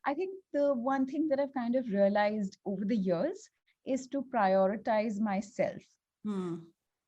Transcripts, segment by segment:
I think the one thing that I've kind of realized over the years is to prioritize myself. Hmm.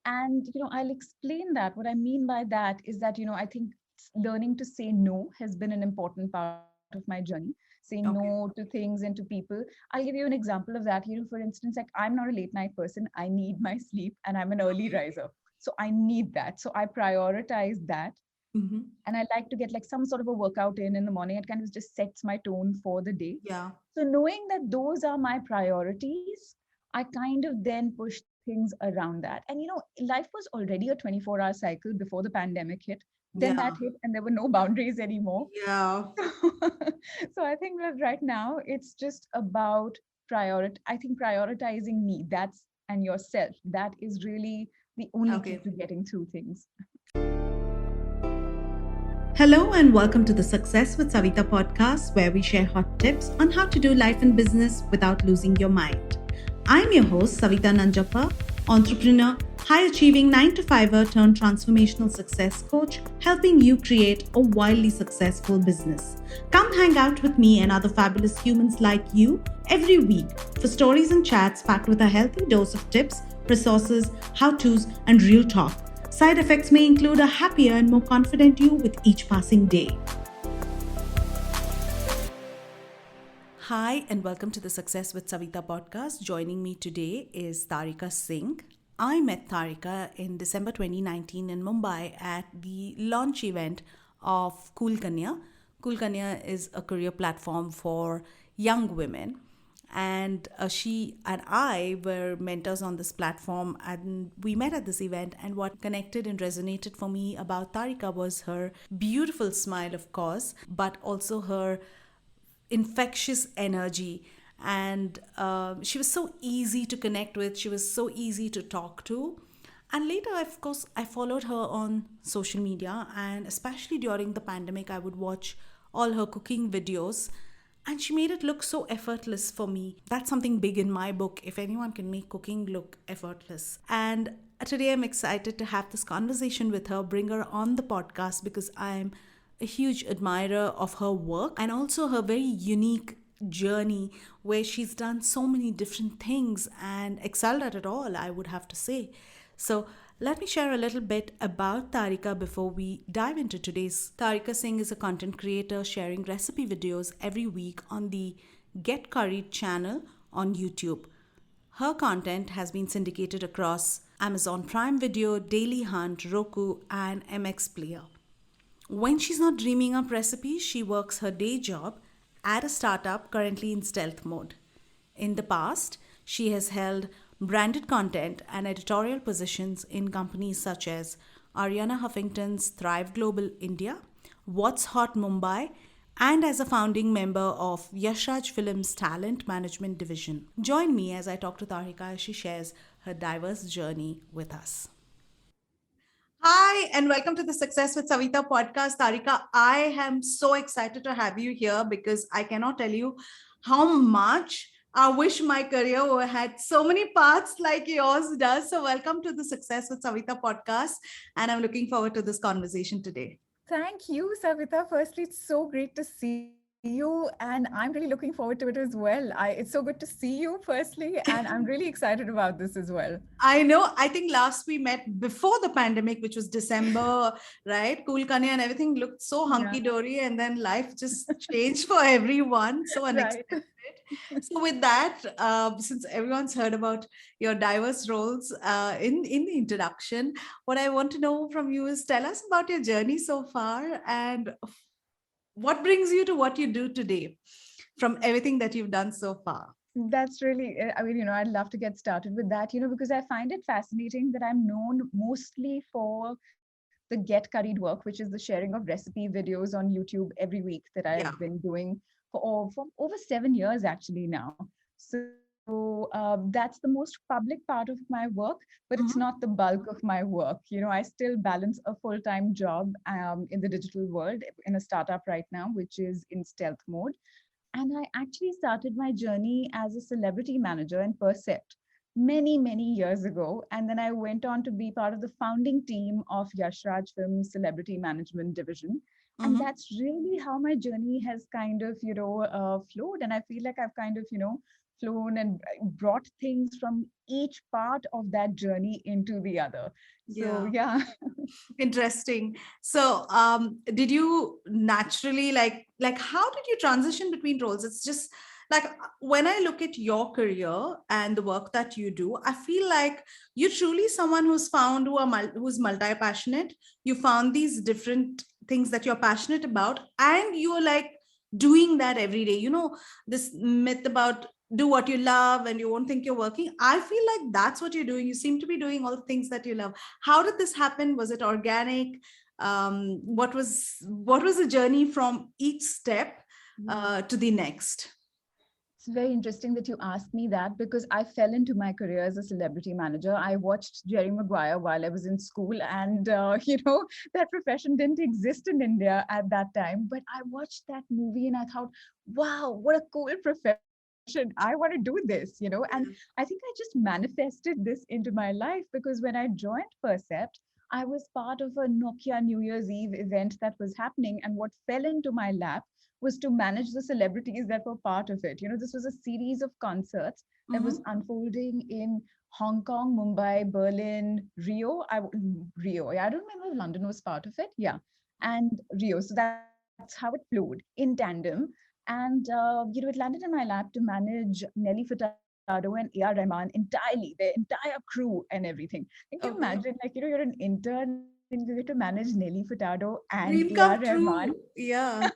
And, I'll explain that. What I mean by that is that, I think learning to say no has been an important part of my journey. Say no Okay. to things and to people. I'll give you an example of that. For instance, like I'm not a late night person. I need my sleep and I'm an early riser. So I need that. So I prioritize that. Mm-hmm. And I like to get like some sort of a workout in the morning. It kind of just sets my tone for the day. Yeah. So knowing that those are my priorities, I kind of then push things around that. And life was already a 24-hour cycle before the pandemic hit. Then that Yeah. hit and there were no boundaries anymore. Yeah. So I think that right now it's just about I think prioritizing me, that's and yourself. That is really the only key Okay. to getting through things. Hello and welcome to the Success with Savita podcast, where we share hot tips on how to do life and business without losing your mind. I'm your host, Savita Nanjappa, entrepreneur, high achieving 9 to 5er turned transformational success coach, helping you create a wildly successful business. Come hang out with me and other fabulous humans like you every week for stories and chats packed with a healthy dose of tips, resources, how to's, and real talk. Side effects may include a happier and more confident you with each passing day. Hi, and welcome to the Success with Savita podcast. Joining me today is Tarika Singh. I met Tarika in December 2019 in Mumbai at the launch event of Cool Kanya. Cool Kanya is a career platform for young women, and she and I were mentors on this platform, and we met at this event. And what connected and resonated for me about Tarika was her beautiful smile, of course, but also her infectious energy. And she was so easy to connect with, she was so easy to talk to. And later, of course, I followed her on social media, and especially during the pandemic, I would watch all her cooking videos, and she made it look so effortless for me. That's something big in my book, if anyone can make cooking look effortless. And today I'm excited to have this conversation with her, bring her on the podcast, because I'm a huge admirer of her work and also her very unique journey, where she's done so many different things and excelled at it all, I would have to say. So let me share a little bit about Tarika before we dive into today's. Tarika Singh is a content creator sharing recipe videos every week on the Get Curried channel on YouTube. Her content has been syndicated across Amazon Prime Video, Daily Hunt, Roku, and MX Player. When she's not dreaming up recipes, she works her day job at a startup currently in stealth mode. In the past, she has held branded content and editorial positions in companies such as Ariana Huffington's Thrive Global India, What's Hot Mumbai, and as a founding member of Yashraj Films Talent Management Division. Join me as I talk to Tarika as she shares her diverse journey with us. Hi, and welcome to the Success with Savita podcast. Tarika, I am so excited to have you here because I cannot tell you how much I wish my career had so many paths like yours does. So, welcome to the Success with Savita podcast. And I'm looking forward to this conversation today. Thank you, Savita. Firstly, it's so great to see you, and I'm really looking forward to it as well. It's so good to see you, firstly, and I'm really excited about this as well. I know. I think last we met before the pandemic, which was December, right? Cool Kanya and everything looked so Yeah, hunky dory, and then life just changed for everyone. So right. unexpected. So, with that, since everyone's heard about your diverse roles in the introduction, what I want to know from you is tell us about your journey so far and what brings you to what you do today from everything that you've done so far. That's really, I mean, I'd love to get started with that, because I find it fascinating that I'm known mostly for the Get Curried work, which is the sharing of recipe videos on YouTube every week that I've Yeah. been doing for over 7 years actually now. So that's the most public part of my work, but it's Mhm. not the bulk of my work. I still balance a full-time job in the digital world in a startup right now, which is in stealth mode. And I actually started my journey as a celebrity manager in Percept many, many years ago. And then I went on to be part of the founding team of Yashraj Films Celebrity Management Division. And Mm-hmm. that's really how my journey has kind of flowed. And I feel like I've kind of flown and brought things from each part of that journey into the other. So Yeah. yeah. Interesting. So, did you naturally how did you transition between roles? It's just like when I look at your career and the work that you do, I feel like you're truly someone who's found who's multi-passionate. You found these different things that you're passionate about, and you're like doing that every day. You know, this myth about do what you love and you won't think you're working. I feel like that's what you're doing. You seem to be doing all the things that you love. How did this happen? Was it organic? What was the journey from each step to the next? It's very interesting that you asked me that because I fell into my career as a celebrity manager. I watched Jerry Maguire while I was in school, and that profession didn't exist in India at that time. But I watched that movie and I thought, wow, what a cool profession! I want to do this. And I think I just manifested this into my life because when I joined Percept, I was part of a Nokia New Year's Eve event that was happening, and what fell into my lap was to manage the celebrities that were part of it. This was a series of concerts that was Mm-hmm. unfolding in Hong Kong, Mumbai, Berlin, Rio. Yeah, I don't remember if London was part of it. Yeah, and Rio. So that's how it flowed in tandem. And it landed in my lap to manage Nelly Furtado and A.R. Rahman entirely, their entire crew and everything. Can you imagine, Okay. you're an intern and you get to manage Nelly Furtado and A.R. Dream come Rahman. true. Yeah.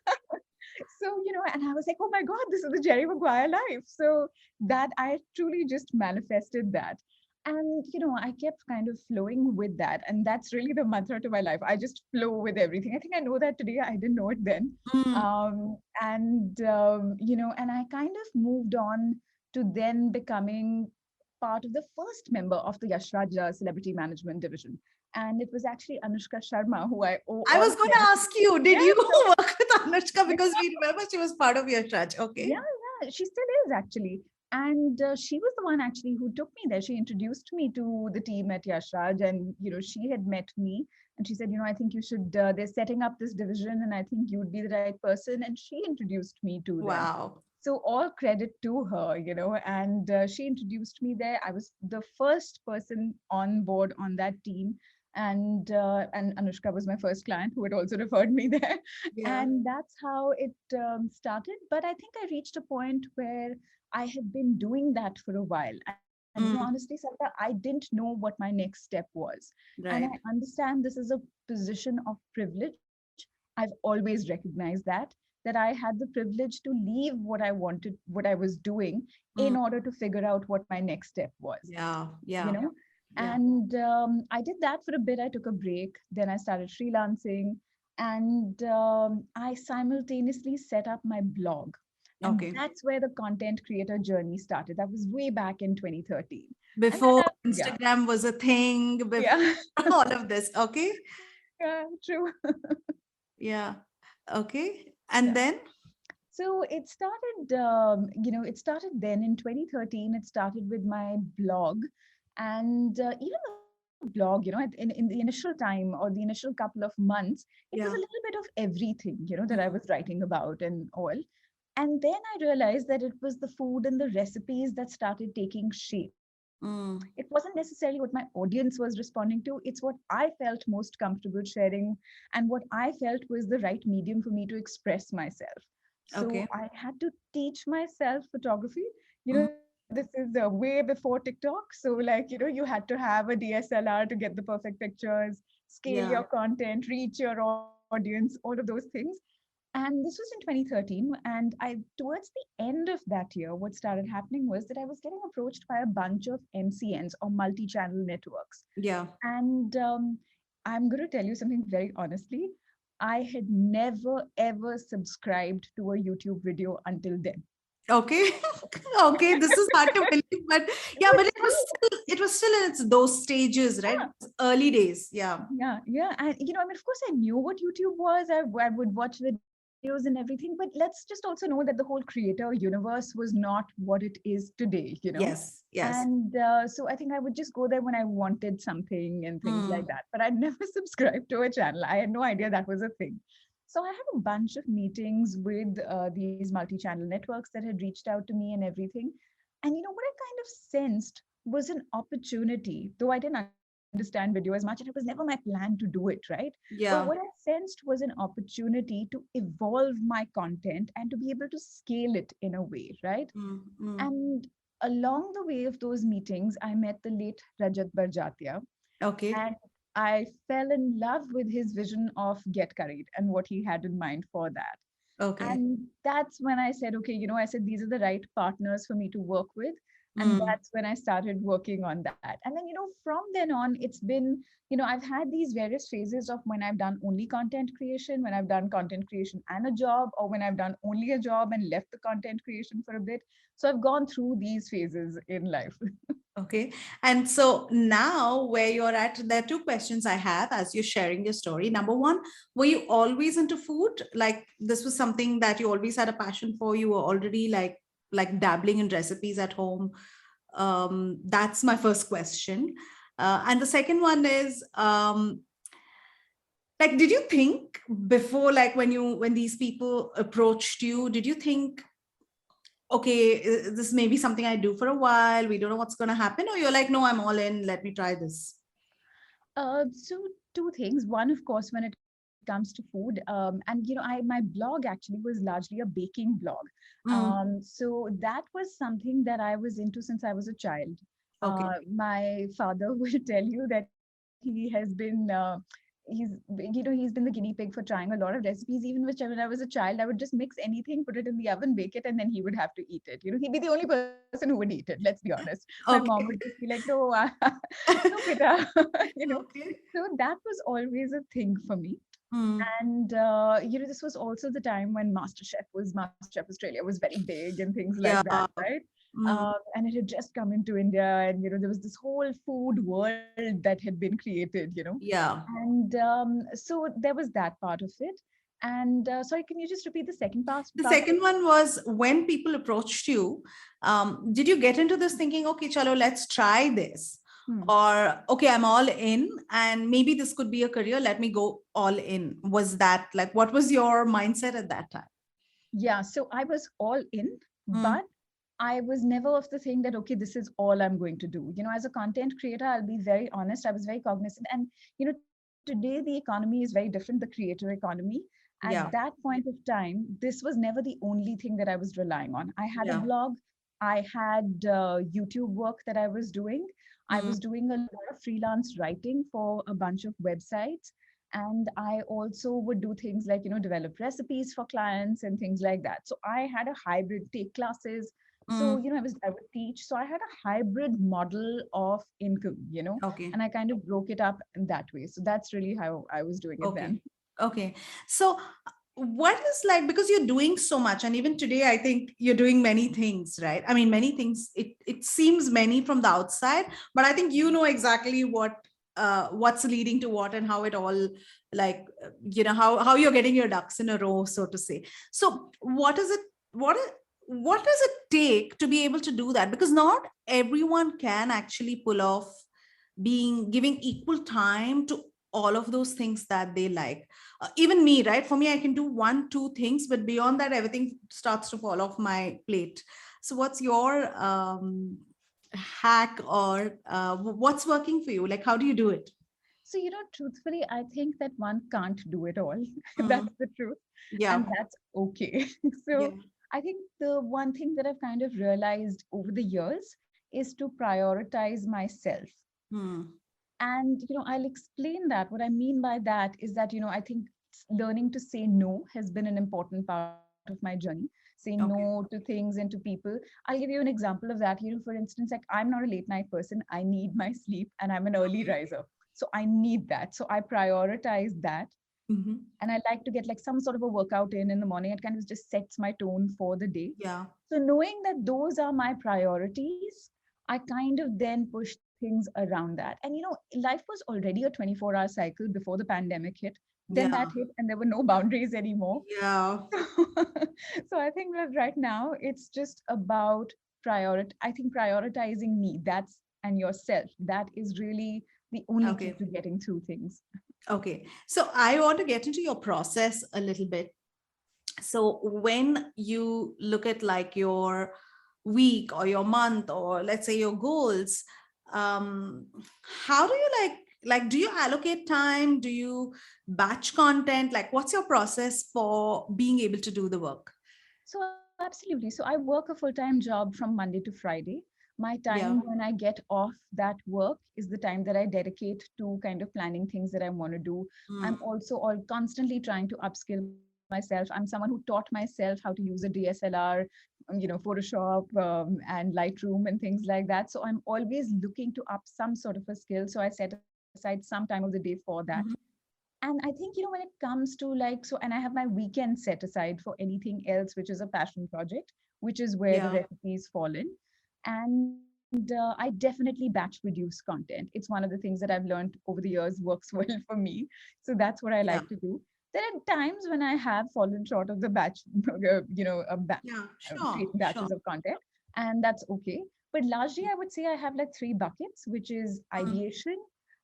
So and I was like, oh my god, this is the Jerry Maguire life. So that I truly just manifested that. And I kept kind of flowing with that, and that's really the mantra to my life. I just flow with everything. I think I know that today. I didn't know it then. Mm. And I kind of moved on to then becoming part of the first member of the Yash Raj Celebrity Management Division, and it was actually Anushka Sharma who I owe I all was of going my to ask you, did yeah. you So work with Anushka? Because we remember she was part of your church. Okay. yeah, yeah, she still is actually. And she was the one actually who took me there. She introduced me to the team at Yashraj, and she had met me, and she said, I think you should. They're setting up this division, and I think you would be the right person. And she introduced me to them. Wow. So all credit to her. And she introduced me there. I was the first person on board on that team, and Anushka was my first client who had also referred me there, Yeah. and that's how it started. But I think I reached a point where I had been doing that for a while, and honestly, Mm. Sarita, I didn't know what my next step was. And I Right. understand this is a position of privilege. I've always recognized that I had the privilege to leave what I wanted, what I was doing, in Mm. order to figure out what my next step was. Yeah. you Yeah. know Yeah. and I did that for a bit. I took a break, then I started freelancing, and I simultaneously set up my blog, and Okay. that's where the content creator journey started. That was way back in 2013. And then Before yeah, Instagram was a thing, before yeah. all of this. Okay. Yeah, true. Yeah. Okay. And Yeah. then, So it started then in 2013. It started with my blog. And even the blog, in the initial time or the initial couple of months, it was a yeah. little bit of everything, that I was Mm. writing about and all. And then I realized that it was the food and the recipes that started taking shape. It Mm. wasn't necessarily what my audience was responding to, it's what I felt most comfortable sharing, and what I felt was the right medium for me to express myself. So Okay. I had to teach myself photography. Mhm. This is way before TikTok. So, you had to have a DSLR to get the perfect pictures, scale your Yeah. content, reach your audience, all of those things. And this was in 2013. And towards the end of that year, what started happening was that I was getting approached by a bunch of MCNs or multi channel networks. Yeah. And I'm going to tell you something very honestly. I had never ever subscribed to a YouTube video until then. Okay. Okay. This is hard to believe, but No, yeah, but it's true. it was still in its those stages, right? It Yeah. was early days. Yeah. Yeah, yeah. And of course, I knew what YouTube was. I would watch videos and everything, but let's just also know that the whole creator universe was not what it is today. Yes. Yes. And so I think I would just go there when I wanted something and things like Mm. that. But I'd never subscribed to a channel. I had no idea that was a thing. So I had a bunch of meetings with these multi-channel networks that had reached out to me and everything. And what I kind of sensed was an opportunity, though I didn't understand video as much, and it was never my plan to do it, right? But what I Yeah. sensed was an opportunity to evolve my content and to be able to scale it in a way, right? Mm, mm. And along the way of those meetings, I met the late Rajat Barjatia, Okay. and I fell in love with his vision of Get Curried and what he had in mind for that. Okay. And that's when I said, okay, I said these are the right partners for me to work with. And Mm. that's when I started working on that. And then, from then on, it's been, I've had these various phases of when I've done only content creation, when I've done content creation and a job, or when I've done only a job and left the content creation for a bit. So I've gone through these phases in life. Okay. And so now where you're at, there are two questions I have as you're sharing your story. Number one, were you always into food? Like this was something that you always had a passion for? You were already like dabbling in recipes at home? That's my first question. And the second one is like, did you think before, like when these people approached you, did you think, okay, this may be something I do for a while, we don't know what's going to happen, or you're like, no, I'm all in, let me try this? So two things. One, of course, when it comes to food, and I my blog actually was largely a baking blog. Mm, So that was something that I was into since I was a child. okay. My father will tell you that he has been. He's been the guinea pig for trying a lot of recipes. Even when I was a child, I would just mix anything, put it in the oven, bake it, and then he would have to eat it. He'd be the only person who would eat it. Let's be honest. My mom would Okay. just be like, "No, no, beta," Okay. So that was always a thing for me. Mm, And this was also the time when MasterChef Australia was very big and things like yeah. that, right? Mm, And it had just come into India, and there was this whole food world that had been created. yeah. And so there was that part of it. And sorry, can you just repeat the second The part of second it? one was when people approached you, did you get into this thinking, okay, chalo, let's try this? Hmm. Or, okay, I'm all in and maybe this could be a career. Let me go all in. Was that like, what was your mindset at that time? Yeah, so I was all in, Mm, but I was never of the thing that, okay, this is all I'm going to do. As a content creator, I'll be very honest, I was very cognizant. And, today the economy is very different, the creator economy. At that yeah. point of time, this was never the only thing that I was relying on. I had a Yeah. blog, I had YouTube work that I was doing. I Mm, was doing a lot of freelance writing for a bunch of websites. And I also would do things like develop recipes for clients and things like that. So I had a hybrid, take classes. So mm, I would teach, so I had a hybrid model of income, okay. and I kind of broke it up in that way. So that's really how I was doing it Okay. then. Okay. So, what is like, because you're doing so much, and even today, I think you're doing many things, right? I mean, many things, it seems many from the outside, but I think you know exactly what's leading to what and how it all like how you're getting your ducks in a row, so to say. So what is it what is what does it take to be able to do that? Because not everyone can actually pull off being giving equal time to all of those things that they like. Even me, right? For me, I can do one two things, but beyond that everything starts to fall off my plate. So what's your hack, or what's working for you? Like, how do you do it? So, truthfully, I think that one can't do it all. Mm, That's the truth. And yeah. that's okay. Yeah. So, I think the one thing that I've kind of realized over the years is to prioritize myself. Mm, And I'll explain that. What I mean by that is that I think learning to say no has been an important part of my journey. Say no okay. to things and to people. I'll give you an example of that. For instance, like, I'm not a late night person, I need my sleep, and I'm an early Okay. riser, so I need that. So I prioritize that. Hmm. And I like to get like some sort of a workout in the morning. It kind of just sets my tone for the day. Yeah. So knowing that those are my priorities, I kind of then push things around that. And life was already a 24-hour cycle before the pandemic hit. Then that Yeah. hit, and there were no boundaries anymore. Yeah. So I think that right now it's just about I think prioritizing me, that's and yourself. That is really the only key Okay. to getting through things. Okay. So I want to get into your process a little bit. So when you look at like your week or your month or let's say your goals, um, how do you like do you allocate time? Do you batch content? Like what's your process for being able to do the work? So absolutely. So I work a full-time job from Monday to Friday. My Yeah. time when I get off that work is the time that I dedicate to kind of planning things that I want to do. Mm, I'm also all constantly trying to upskill myself. I'm someone who taught myself how to use a DSLR, Photoshop, and Lightroom and things like that. So I'm always looking to up some sort of a skill. So I set aside some time of the day for that. mhm. And I think, when it comes to like, so, and I have my weekend set aside for anything else, which is a passion project, which is where the Yeah. recipes fall in. And I definitely batch produce content. It's one of the things that I've learned over the years works well for me. So that's what I like Yeah. to do. There are times when I have fallen short of the batch, Yeah. Sure. creating Sure. batches of content, and that's okay. But largely, I would say I have like three buckets, which is Mm, ideation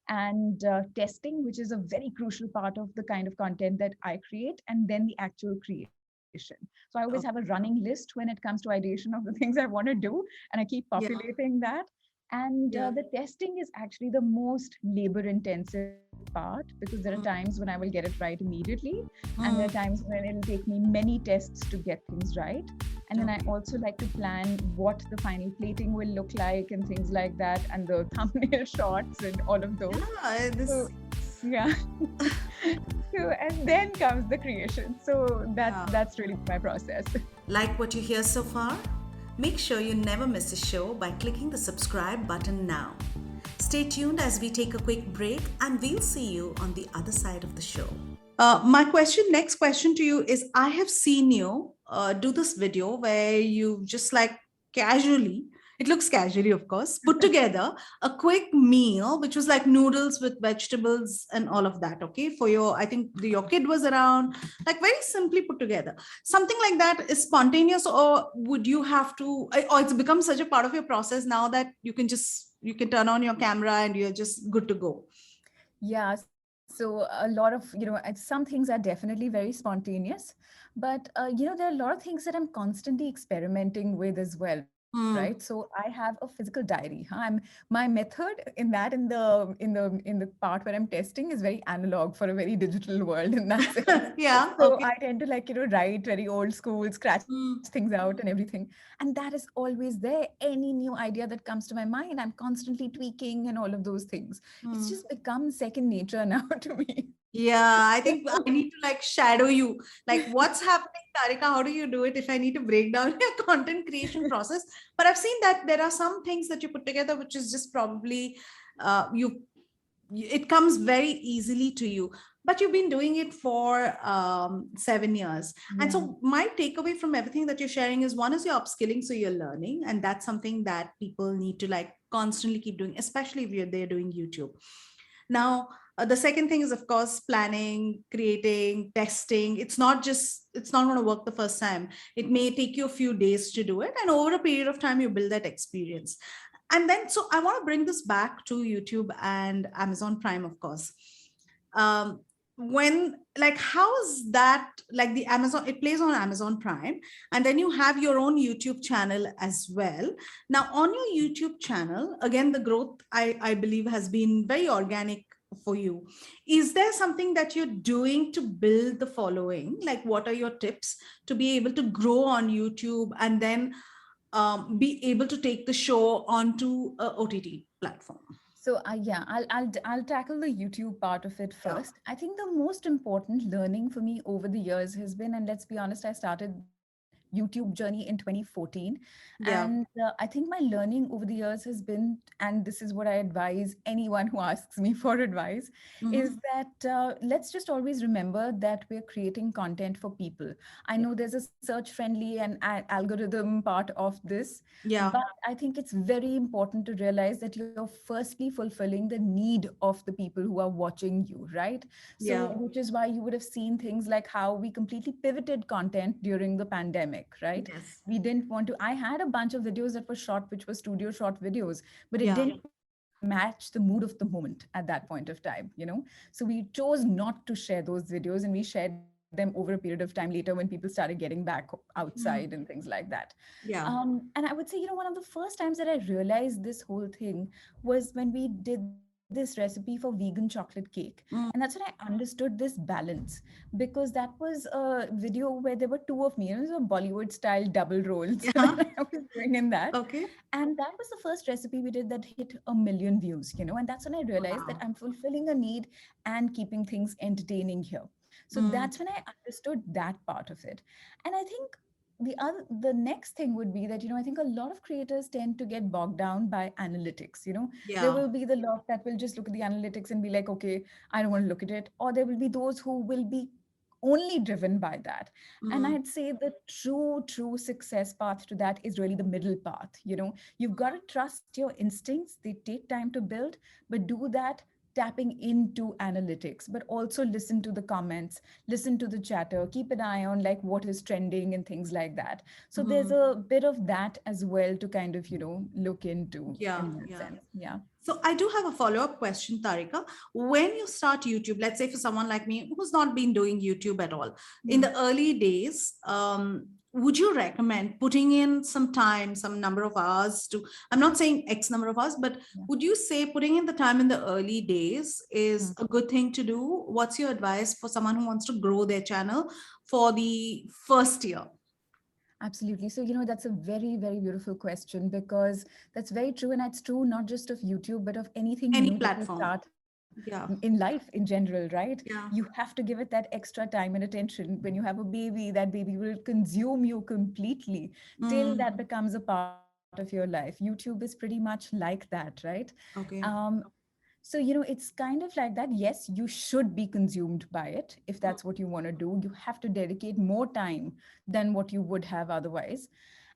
and testing, which is a very crucial part of the kind of content that I create, and then the actual creation. So I always have a okay. running list when it comes to ideation of the things I want to do, and I keep Yeah. populating that. And Yeah. the testing is actually the most labor intensive part, because there are Mm, times when I will get it right immediately, and there are mm, times when it'll take me many tests to get things right. And then I okay. also like to plan what the final plating will look like and things like that, and the thumbnail shots and all of those. Yeah. So This. yeah. So and then comes the creation. So that's Yeah. that's really my process. Like what you hear so far? Make sure you never miss a show by clicking the subscribe button now. Stay tuned as we take a quick break, and we'll see you on the other side of the show. Next question to you is I have seen you do this video where you just like casually, it looks casually, of course, put together a quick meal, which was like noodles with vegetables and all of that. Okay. For your, I think your kid was around, like very simply put together. Something like that is spontaneous, or would you have to, or it's become such a part of your process now that you can turn on your camera and you're just good to go. Yeah, so a lot of, some things are definitely very spontaneous, but, there are a lot of things that I'm constantly experimenting with as well, right? So Hmm. I have a physical diary. Huh? My method in that, in the part where I'm testing is very analog for a very digital world in that sense. Yeah. So Okay. I tend to like, write very old school, scratch things Mm, out and everything. And that is always there. Any new idea that comes to my mind, I'm constantly tweaking and all of those things. It's mm. just become second nature now to me. Yeah, I think I need to like shadow you. Like, what's happening, Tarika? How do you do it if I need to break down your content creation process? But I've seen that there are some things that you put together, which is just probably it comes very easily to you. But you've been doing it for 7 years. And Yeah. so my takeaway from everything that you're sharing is one is you're upskilling, so you're learning. And that's something that people need to like constantly keep doing, especially if they're doing YouTube. Now, the second thing is, of course, planning, creating, testing. It's not going to work the first time. It may take you a few days to do it. And over a period of time, you build that experience. And then, so I want to bring this back to YouTube and Amazon Prime, of course. Um, when, like, how is that, like the Amazon, it plays on Amazon Prime, and then you have your own YouTube channel as well. Now, on your YouTube channel, again, the growth I believe has been very organic for you. Is there something that you're doing to build the following? Like, what are your tips to be able to grow on YouTube and then be able to take the show onto a OTT platform? So yeah, I'll tackle the YouTube part of it Yeah. first. I think the most important learning for me over the years has been, and let's be honest, I started YouTube journey in 2014, and Yeah. I think my learning over the years has been, and this is what I advise anyone who asks me for advice, is Mhm. that let's just always remember that we're creating content for people. I Yeah. know there's a search friendly and algorithm part of this, Yeah. but I think it's very important to realize that you're firstly fulfilling the need of the people who are watching you, right? So, Yeah. which is why you would have seen things like how we completely pivoted content during the pandemic, right? Yes. We didn't want to. I had a bunch of videos that were shot, which were studio shot videos, but it Yeah. didn't work match the mood of the moment at that point of time, so we chose not to share those videos, and we shared them over a period of time later when people started getting back outside and Mm. things like that. Yeah. And I would say, one of the first times that I realized this whole thing was when we did this recipe for vegan chocolate cake. And that's when Mm. I understood this balance, because that was a video where there were two of me, so Bollywood style double roles that Yeah. I was doing in that. Okay. And that was the first recipe we did that hit 1 million views, and that's when I realized that Wow. I'm fulfilling a need and keeping things entertaining here. So Mm. that's when I understood that part of it. And I think the next thing would be that, I think a lot of creators tend to get bogged down by analytics. There Yeah. will be the lot that will just look at the analytics and be like, okay, I don't want to look at it. Or there will be those who will be only driven by that. And Mm. I'd say the true success path to that is really the middle path. You've got to trust your instincts. They take time to build, but do that tapping into analytics, but also listen to the comments, listen to the chatter, keep an eye on like what is trending and things like that. So there's Mm. a bit of that as well to kind of, look into Yeah. in that Yeah. sense. Yeah. So I do have a follow-up question, Tarika. When you start YouTube, let's say for someone like me who's not been doing YouTube at all, in Hmm. the early days, would you recommend putting in some time, some number of hours to, I'm not saying X number of hours, but Yeah. would you say putting in the time in the early days is Hmm. a good thing to do? What's your advice for someone who wants to grow their channel for the first year? Absolutely. So, that's a very, very beautiful question, because that's very true. And it's true not just of YouTube, but of anything Any new that you platform. start Yeah. in life in general, right? Yeah. You have to give it that extra time and attention. When you have a baby, that baby will consume you completely till Mm. that becomes a part of your life. YouTube is pretty much like that, right? Okay. Um, so, it's kind of like that. Yes, you should be consumed by it if that's what you want to do. You have to dedicate more time than what you would have otherwise.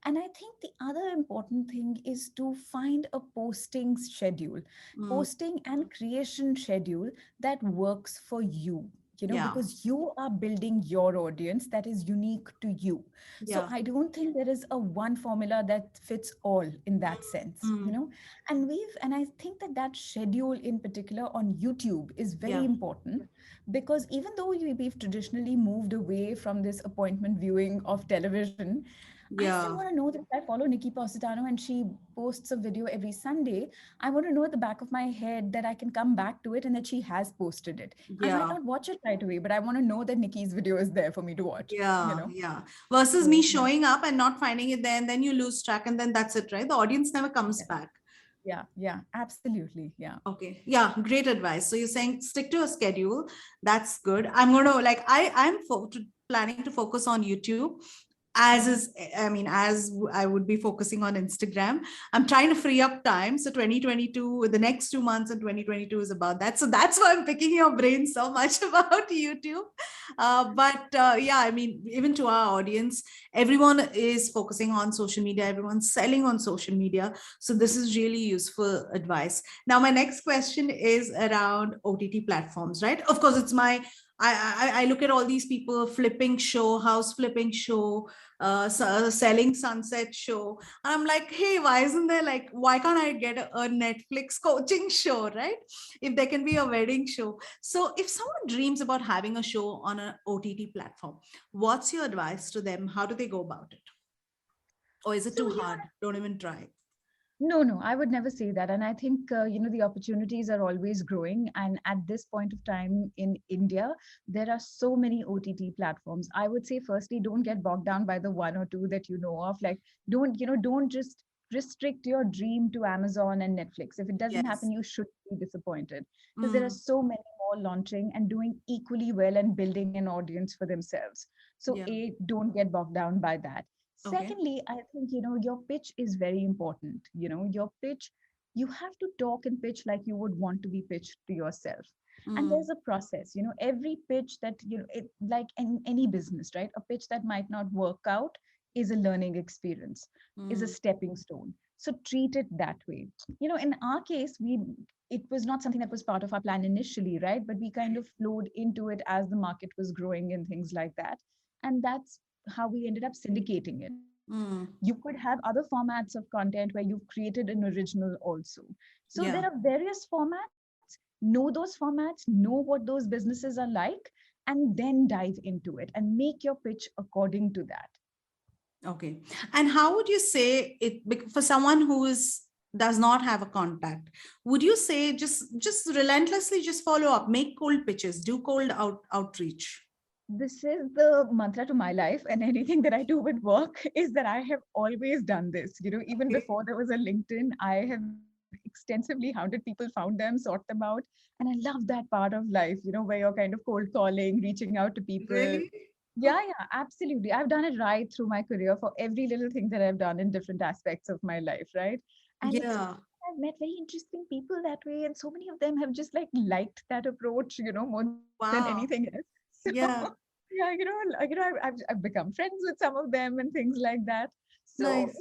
And I think the other important thing is to find a posting schedule, Mm. posting and creation schedule that works for you. Yeah. Because you are building your audience that is unique to you. So Yeah. I don't think there is a one formula that fits all in that sense, Mm. and I think that that schedule in particular on YouTube is very Yeah. important, because even though we've traditionally moved away from this appointment viewing of television, I still want Yeah. to know that if I follow Nikki Positano and she posts a video every Sunday, I want to know at the back of my head that I can come back to it and that she has posted it. I might Yeah. not watch it right away, but I want to know that Nikki's video is there for me to watch, you Yeah. know? Yeah. Versus me So, yeah. showing up and not finding it there, and then you lose track, and then that's it, right? The audience never comes Yeah. back. Yeah. Absolutely. Yeah. Okay. Yeah, great advice. So you're saying stick to a schedule. That's good. I'm going to like planning to focus on YouTube as Mhm. is, I mean, I would be focusing on Instagram. I'm trying to free up time. So 2022, the next 2 months in 2022 is about that. So that's why I'm picking your brain so much about YouTube. But yeah, I mean, even to our audience, everyone is focusing on social media, everyone's selling on social media. So this is really useful advice. Now, my next question is around OTT platforms, right? Of course, it's my I look at all these people flipping show, house flipping show, selling sunset show. And I'm like, hey, why isn't there like, why can't I get a Netflix coaching show, right? If there can be a wedding show. So if someone dreams about having a show on an OTT platform, what's your advice to them? How do they go about it? Or is it So, too hard? Don't even try. no, I would never say that. And I think, the opportunities are always growing. And at this point of time in India, there are so many OTT platforms. I would say, firstly, don't get bogged down by the one or two that you know of. Like, don't just restrict your dream to Amazon and Netflix. If it doesn't Yes. happen, you should be disappointed, because there are Mm, so many more launching and doing equally well and building an audience for themselves. So, yeah. don't get bogged down by that. Okay. Secondly, I think, your pitch is very important. Your pitch, you have to talk and pitch like you would want to be pitched to yourself. And Mm, there's a process, every pitch that, like in any business, right? A pitch that might not work out is a learning experience, is a mm, stepping stone. So treat it that way. In our case, it was not something that was part of our plan initially, right? But we kind of flowed into it as the market was growing and things like that. And that's how we ended up syndicating it. Mm. You could have other formats of content where you've created an original also. So Yeah. there are various formats. Know those formats, know what those businesses are like, and then dive into it and make your pitch according to that. Okay. And how would you say it for someone who is does not have a contact? Would you say just relentlessly just follow up, make cold pitches, do outreach? This is the mantra to my life, and anything that I do with work is that I have always done this. Even Okay. before there was a LinkedIn, I have extensively hounded people, found them, sought them out. And I love that part of life, where you're kind of cold calling, reaching out to people. Really? Yeah, yeah, absolutely. I've done it right through my career for every little thing that I've done in different aspects of my life, right? And it's Yeah. I've met very interesting people that way, and so many of them have just like liked that approach, more than anything else. Wow. So Yeah. yeah, I've become friends with some of them and things like that. So Nice.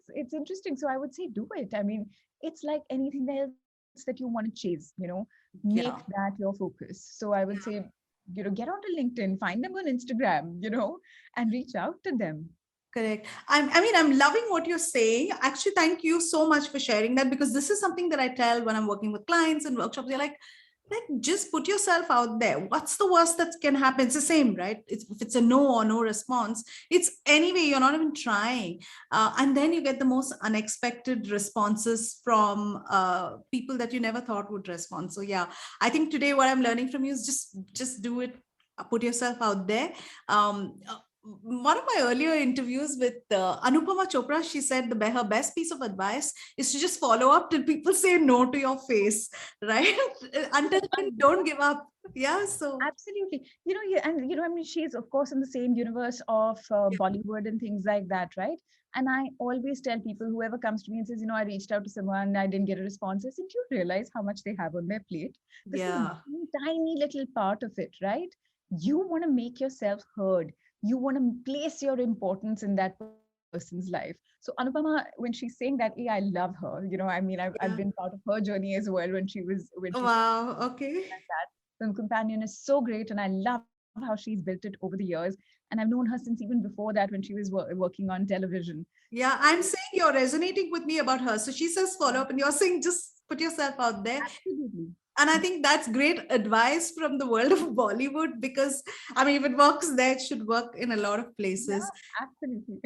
it's interesting. So I would say do it. I mean, it's like anything else that you want to chase. Make that Yeah. your focus. So I would say, get onto LinkedIn, find them on Instagram, and reach out to them. Correct. I mean, I'm loving what you're saying. Actually, thank you so much for sharing that because this is something that I tell when I'm working with clients and workshops. They're like, just put yourself out there. What's the worst that can happen? It's the same, right? If it's a no or no response, it's anyway, you're not even trying. And then you get the most unexpected responses from people that you never thought would respond. So yeah, I think today what I'm learning from you is just do it, put yourself out there. Um, One of my earlier interviews with Anupama Chopra, she said her best piece of advice is to just follow up till people say no to your face, right? Until then, don't give up. Yeah. So, Absolutely. Yeah, and I mean, she's of course in the same universe of yeah. Bollywood and things like that, right? And I always tell people, whoever comes to me and says, I reached out to someone, I didn't get a response. I said, do you realize how much they have on their plate? This is Yeah. one tiny little part of it, right? You want to make yourself heard. You want to place your importance in that person's life. So Anupama, when she's saying that, I love her. I mean, I've been Yeah. part of her journey as well when she started Wow. Okay. like that. Film Companion is so great, and I love how she's built it over the years. And I've known her since even before that when she was working on television. Yeah. I'm saying you're resonating with me about her. So she says follow up, and you're saying just put yourself out there. Absolutely. And I think that's great advice from the world of Bollywood because, I mean, if it works there, it should work in a lot of places. Yeah, absolutely.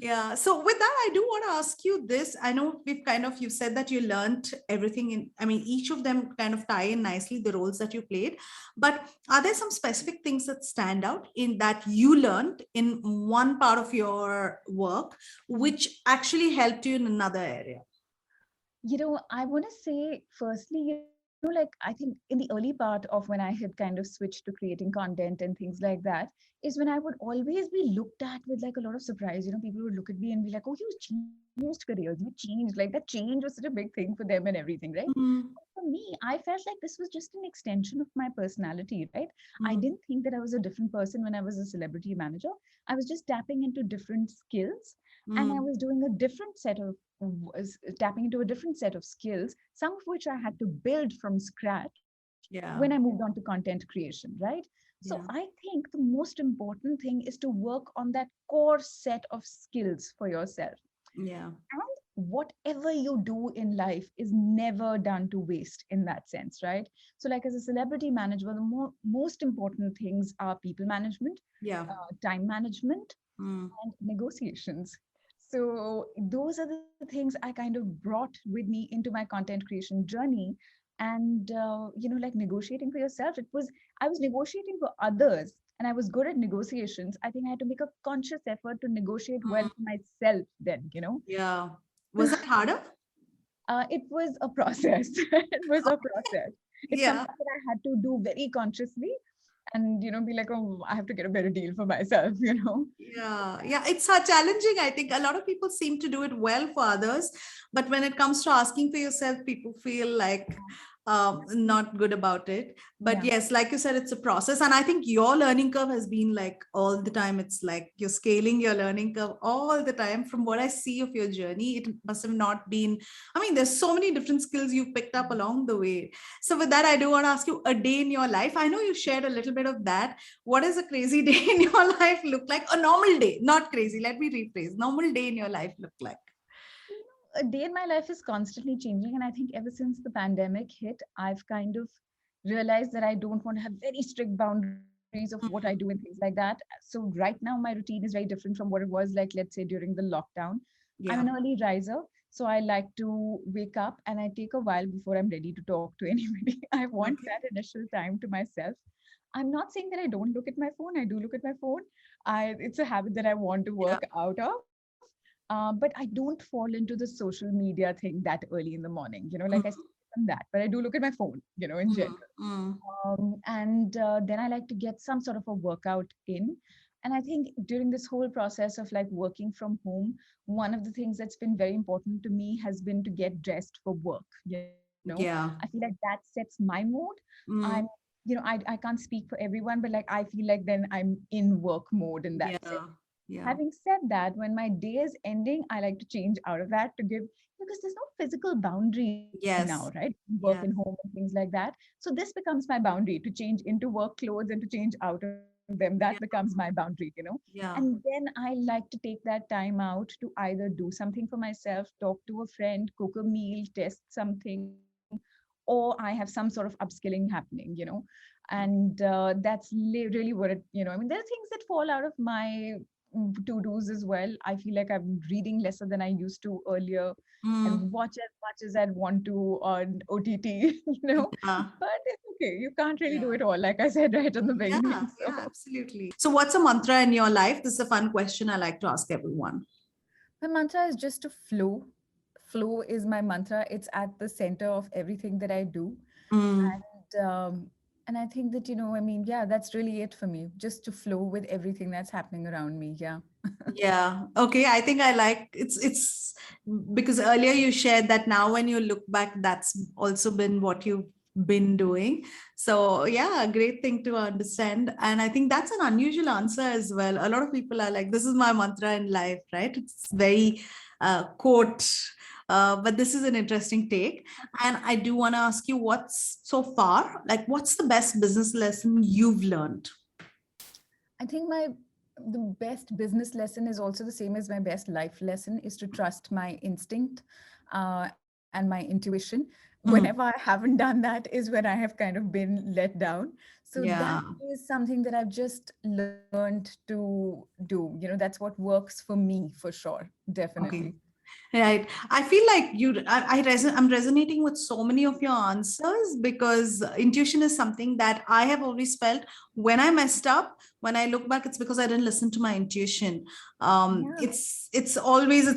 Yeah. So with that, I do want to ask you this. I know you've said that you learned everything I mean, each of them kind of tie in nicely the roles that you played. But are there some specific things that stand out in that you learned in one part of your work, which actually helped you in another area? I want to say, firstly, like I think in the early part of when I had kind of switched to creating content and things like that, is when I would always be looked at with like a lot of surprise. People would look at me and be like, oh, you changed careers, you changed. Like that change was such a big thing for them and everything, right? Mm, For me, I felt like this was just an extension of my personality, right? I mm, didn't think that I was a different person when I was a celebrity manager. I was just tapping into different skills, and I mm, was doing a different set of was tapping into a different set of skills, some of which I had to build from scratch when I yeah. moved on to content creation, right? So Yeah. I think the most important thing is to work on that core set of skills for yourself. Yeah. And whatever you do in life is never done to waste in that sense, right? So, like as a celebrity manager, the most important things are people management, Yeah. time management, Mm, and negotiations. So those are the things I kind of brought with me into my content creation journey. And like negotiating for yourself, I was negotiating for others, and I was good at negotiations. I think I had to make a conscious effort to negotiate well mm, for myself then. yeah. Was that harder? It was a process. It was a process. It's Yeah. something that I had to do very consciously, and be like, oh, I have to get a better deal for myself. Yeah, yeah, it's challenging. I think a lot of people seem to do it well for others, but when it comes to asking for yourself, people feel like, not good about it. But Yeah. yes, like you said, it's a process. And I think your learning curve has been like all the time. It's like you're scaling your learning curve all the time. From what I see of your journey, it must have not been, I mean, there's so many different skills you've picked up along the way. So with that, I do want to ask you a day in your life. I know you shared a little bit of that. What does a crazy day in your life look like? A normal day, not crazy. Let me rephrase. Normal day in your life look like. A day in my life is constantly changing. And I think ever since the pandemic hit, I've kind of realized that I don't want to have very strict boundaries of what I do and things like that. So right now, my routine is very different from what it was like, let's say, during the lockdown. I'm an Yeah. early riser. So I like to wake up and I take a while before I'm ready to talk to anybody. I want Okay. that initial time to myself. I'm not saying that I don't look at my phone. I do look at my phone. It's a habit that I want to Yeah. work out of. But I don't fall into the social media thing that early in the morning. Like I Mm, stay on that, but I do look at my phone, in mm, general. mm. And then I like to get some sort of a workout in. And I think during this whole process of like working from home, one of the things that's been very important to me has been to get dressed for work. I feel like Yeah. that sets my mood. I'm, Mm, I can't speak for everyone, but like I feel like then I'm in work mode in that sense. yeah. Yeah. Having said that, when my day is ending, I like to change out of that to give, because there's no physical boundary now, right? Yes. Work and home Yes. and things like that. So this becomes my boundary to change into work clothes and to change out of them. That becomes Yeah. my boundary. And Yeah. then I like to take that time out to either do something for myself, talk to a friend, cook a meal, test something, or I have some sort of upskilling happening. And that's really what I mean, there are things that fall out of my to do's as well. I feel like I'm reading lesser than I used to earlier. I Mm, don't watch as much as I'd want to on OTT, yeah. but it's okay. You can't really do Yeah. it all, like I said right in the Yeah. beginning. Yeah. So Absolutely. So, what's a mantra in your life? This is a fun question I like to ask everyone. my mantra is just to flow. Flow is my mantra. It's at the center of everything that I do. Mm, And I think that, I mean, yeah, that's really it for me. Just to flow with everything that's happening around me. Yeah. yeah. Okay. I think I like it's because earlier you shared that now when you look back, that's also been what you've been doing. So yeah, a great thing to understand. And I think that's an unusual answer as well. A lot of people are like, this is my mantra in life, right? It's very quote. But this is an interesting take. And I do want to ask you what's so far, like, what's the best business lesson you've learned? I think the best business lesson is also the same as my best life lesson, is to trust my instinct and my intuition. Whenever Mm, I haven't done that is when I have kind of been let down. So that yeah. is something that I've just learned to do. That's what works for me for sure. Definitely. Okay. Right. I feel like I'm resonating with so many of your answers because intuition is something that I have always felt when I messed up, when I look back, it's because I didn't listen to my intuition. Yeah. It's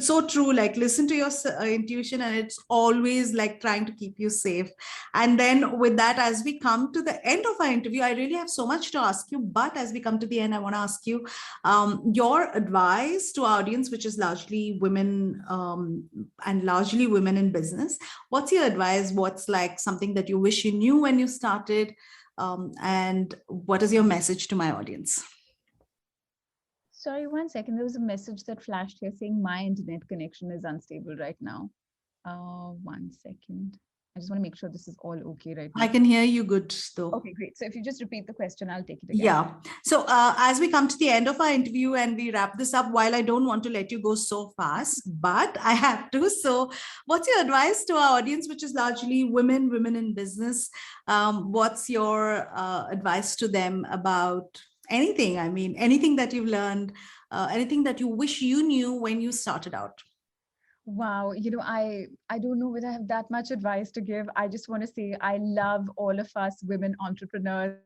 so true. Like listen to your intuition and it's always like trying to keep you safe. And then with that, as we come to the end of our interview, I really have so much to ask you. But as we come to the end, I want to ask you your advice to our audience, which is largely women and largely women in business. What's your advice? What's like something that you wish you knew when you started? And what is your message to my audience? Sorry, 1 second. There was a message that flashed here saying my internet connection is unstable right now. 1 second. I just want to make sure this is all okay right I now. can hear you good though. Okay, great. So if you just repeat the question, I'll take it again. Yeah. So as we come to the end of our interview and we wrap this up, while I don't want to let you go so fast, but I have to. So, what's your advice to our audience, which is largely women in business? What's your advice to them about anything? I mean, anything that you've learned, anything that you wish you knew when you started out? Wow, I don't know whether I have that much advice to give. I just want to say I love all of us women entrepreneurs.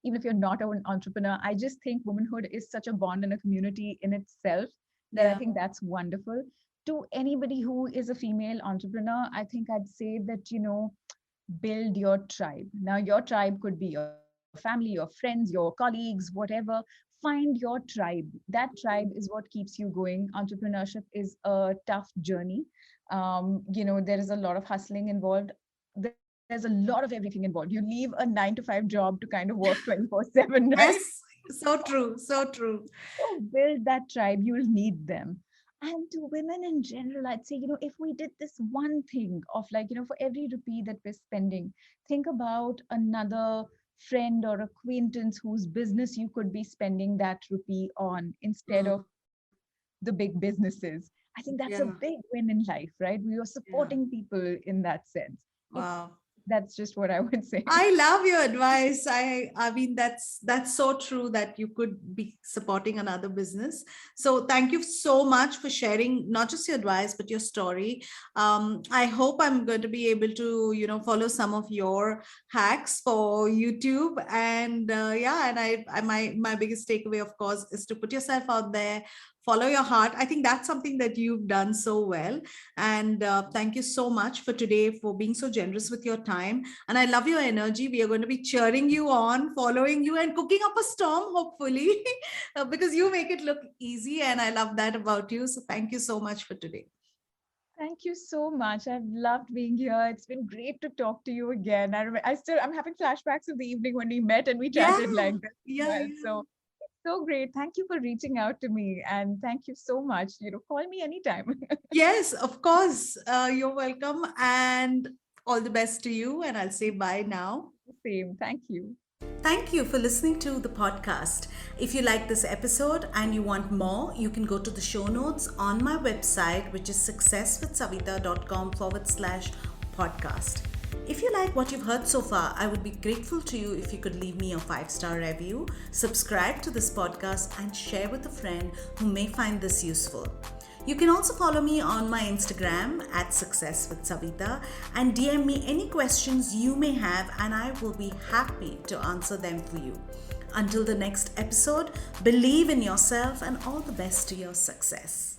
Even if you're not an entrepreneur, I just think womanhood is such a bond and a community in itself that I Yeah. think that's wonderful. To anybody who is a female entrepreneur, I think I'd say that, build your tribe. Now, your tribe could be your family, your friends, your colleagues, whatever. Find your tribe. That tribe is what keeps you going. Entrepreneurship is a tough journey. There is a lot of hustling involved. The there's a lot of everything involved. You leave a 9 to 5 job to kind of work 24/7, right? Yes, so true, so true. So build that tribe, you'll need them. And to women in general, I'd say, if we did this one thing of like, for every rupee that we're spending, think about another friend or acquaintance whose business you could be spending that rupee on instead Mm, of the big businesses. I think that's a yeah, big win in life, right? We are yeah. supporting people in that sense. It's Wow. That's just what I would say. I love your advice. I mean that's so true that you could be supporting another business. So thank you so much for sharing not just your advice but your story. I hope I'm going to be able to follow some of your hacks for YouTube and yeah, and my biggest takeaway of course is to put yourself out there, follow your heart. I think that's something that you've done so well. And thank you so much for today for being so generous with your time. And I love your energy. We are going to be cheering you on, following you, and cooking up a storm, hopefully, because you make it look easy. And I love that about you. So thank you so much for today. Thank you so much. I've loved being here. It's been great to talk to you again. I'm having flashbacks of the evening when we met and we Yeah, chatted like this as yeah, well. yeah. So it's so great. Thank you for reaching out to me and thank you so much. Call me anytime. Yes, of course. You're welcome. And all the best to you. And I'll say bye now. Same. Thank you. Thank you for listening to the podcast. If you like this episode and you want more, you can go to the show notes on my website, which is successwithsavita.com/podcast. If you like what you've heard so far, I would be grateful to you if you could leave me a 5-star review, subscribe to this podcast, and share with a friend who may find this useful. You can also follow me on my Instagram at Success with Savita and DM me any questions you may have, and I will be happy to answer them for you. Until the next episode, believe in yourself and all the best to your success.